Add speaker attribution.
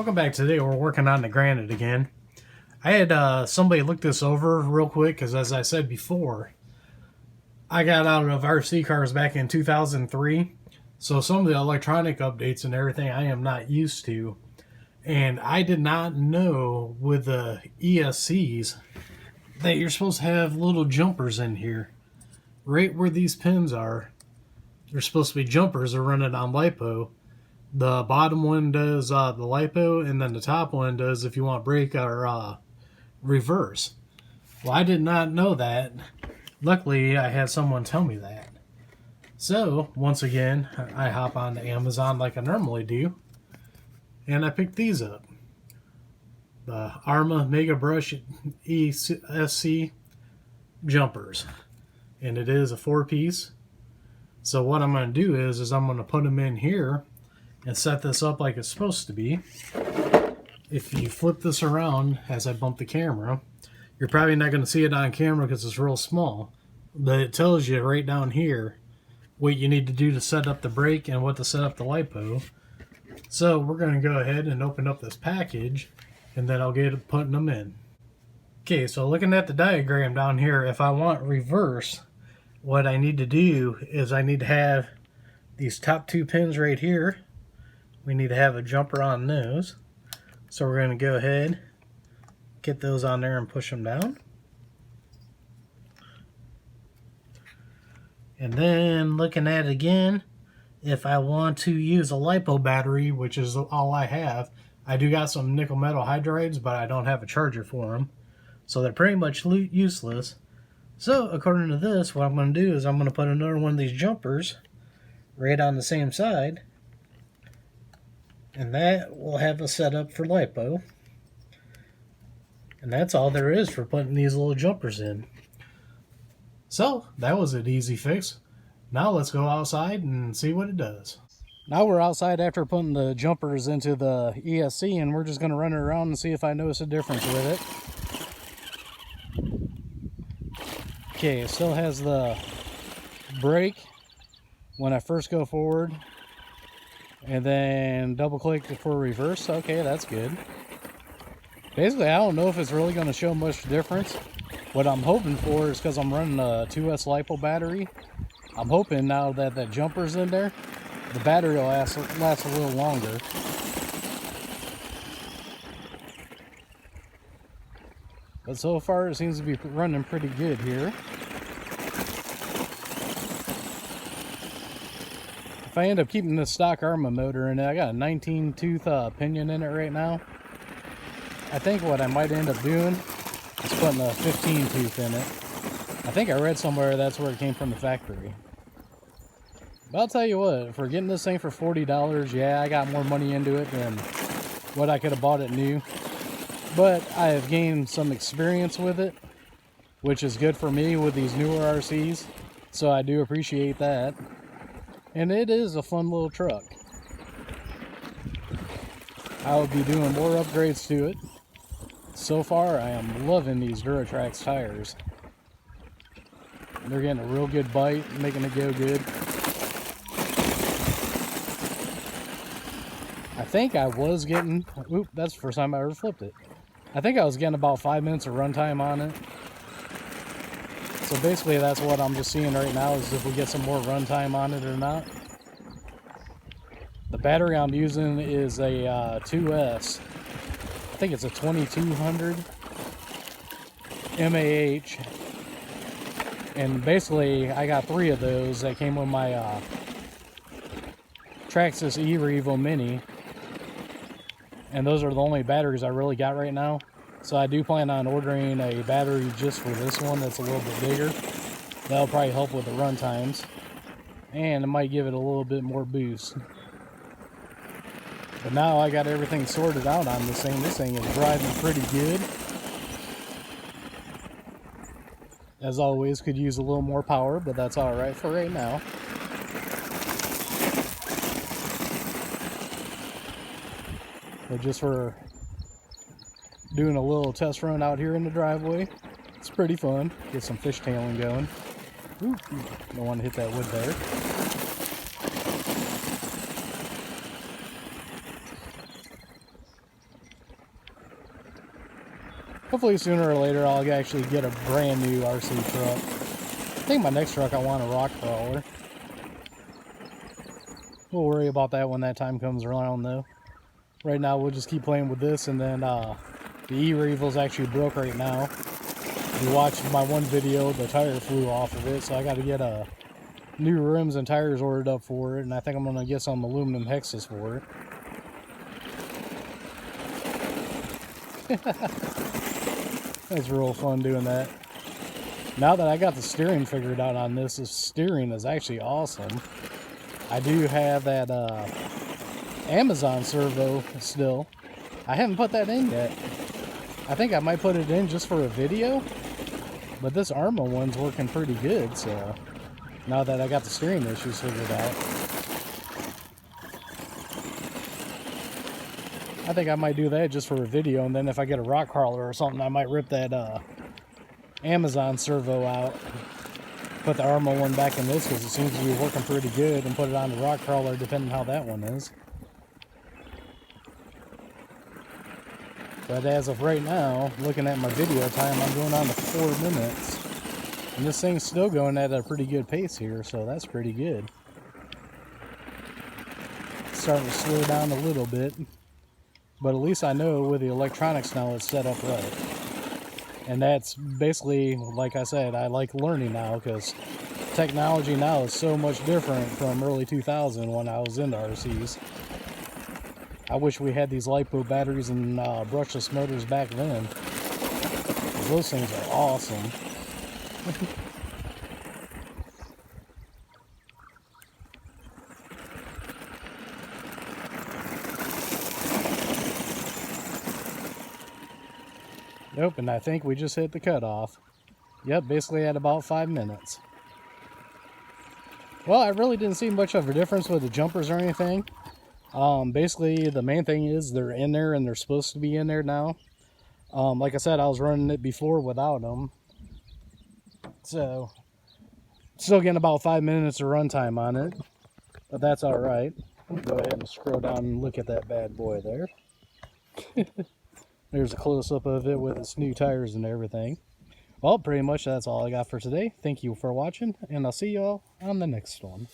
Speaker 1: welcome back. Today we're working on the Granite again. I had somebody look this over real quick because, as I said before, I got out of RC cars back in 2003, so some of the electronic updates and everything I am not used to. And I did not know with the ESCs that you're supposed to have little jumpers in here. Right where these pins are, there's supposed to be jumpers that are running on LiPo. The bottom one does the LiPo, and then the top one does if you want brake or reverse. Well, I did not know that. Luckily, I had someone tell me that. So, once again, I hop on to Amazon like I normally do, and I picked these up. The Arrma Mega Brush ESC jumpers. And it is a 4-piece. So what I'm going to do is I'm going to put them in here and set this up like it's supposed to be. If you flip this around as I bump the camera, you're probably not going to see it on camera because it's real small, but it tells you right down here what you need to do to set up the brake and what to set up the LiPo. So we're going to go ahead and open up this package, and then I'll get putting them in. Okay, so looking at the diagram down here, if I want reverse, what I need to do is I need to have these top two pins right here. We need to have a jumper on those. So we're going to go ahead, get those on there and push them down. And then looking at it again, if I want to use a LiPo battery, which is all I have, I do got some nickel metal hydrides, but I don't have a charger for them. So they're pretty much useless. So according to this, what I'm going to do is I'm going to put another one of these jumpers right on the same side. And that will have a setup for LiPo. And that's all there is for putting these little jumpers in. So that was an easy fix. Now let's go outside and see what it does. Now we're outside after putting the jumpers into the ESC, and we're just going to run it around and see if I notice a difference with it. Okay, it still has the brake when I first go forward, and then double click for reverse. Okay, that's good. Basically, I don't know if it's really going to show much difference. What I'm hoping for is, because I'm running a 2S LiPo battery, I'm hoping now that the jumper's in there, the battery will last a little longer. But so far it seems to be running pretty good here. If I end up keeping the stock Arrma motor in it, I got a 19 tooth pinion in it right now. I think what I might end up doing is putting a 15 tooth in it. I think I read somewhere that's where it came from the factory. But I'll tell you what, for getting this thing for $40, yeah, I got more money into it than what I could have bought it new. But I have gained some experience with it, which is good for me with these newer RCs. So I do appreciate that. And it is a fun little truck. I will be doing more upgrades to it. So far, I am loving these Duratrax tires. They're getting a real good bite, making it go good. I think I was getting, oop, that's the first time I ever flipped it. I think I was getting about 5 minutes of runtime on it. So basically that's what I'm just seeing right now, is if we get some more runtime on it or not. The battery I'm using is a 2S. I think it's a 2200 mAh. And basically I got 3 of those that came with my Traxxas E-Revo Mini. And those are the only batteries I really got right now. So I do plan on ordering a battery just for this one that's a little bit bigger. That'll probably help with the run times. And it might give it a little bit more boost. But now I got everything sorted out on this thing. This thing is driving pretty good. As always, could use a little more power, but that's alright for right now. But just for doing a little test run out here in the driveway, it's pretty fun. Get some fishtailing going. Ooh, don't want to hit that wood there. hopefully sooner or later I'll actually get a brand new RC truck. I think my next truck I want a rock crawler. We'll worry about that when that time comes around though. Right now we'll just keep playing with this, and then the E-Revel's actually broke right now. If you watched my one video, the tire flew off of it, so I got to get new rims and tires ordered up for it, and I think I'm going to get some aluminum hexes for it. That's real fun doing that. Now that I got the steering figured out on this, the steering is actually awesome. I do have that Amazon servo still. I haven't put that in yet. I think I might put it in just for a video, but this Arrma one's working pretty good, so now that I got the steering issues figured out, I think I might do that just for a video, and then if I get a rock crawler or something, I might rip that Amazon servo out, put the Arrma one back in this because it seems to be working pretty good, and put it on the rock crawler depending how that one is. But as of right now, looking at my video time, I'm going on to 4 minutes. And this thing's still going at a pretty good pace here, so that's pretty good. It's starting to slow down a little bit. But at least I know with the electronics now it's set up right. And that's basically, like I said, I like learning now because technology now is so much different from early 2000 when I was into RCs. I wish we had these LiPo batteries and brushless motors back then. Those things are awesome. Nope, and I think we just hit the cutoff. Yep, basically at about 5 minutes. Well, I really didn't see much of a difference with the jumpers or anything. Basically, the main thing is they're in there and they're supposed to be in there now. Like I said, I was running it before without them. So, still getting about 5 minutes of runtime on it. But that's alright. Go ahead and scroll down and look at that bad boy there. There's a close-up of it with its new tires and everything. Well, pretty much that's all I got for today. Thank you for watching, and I'll see you all on the next one.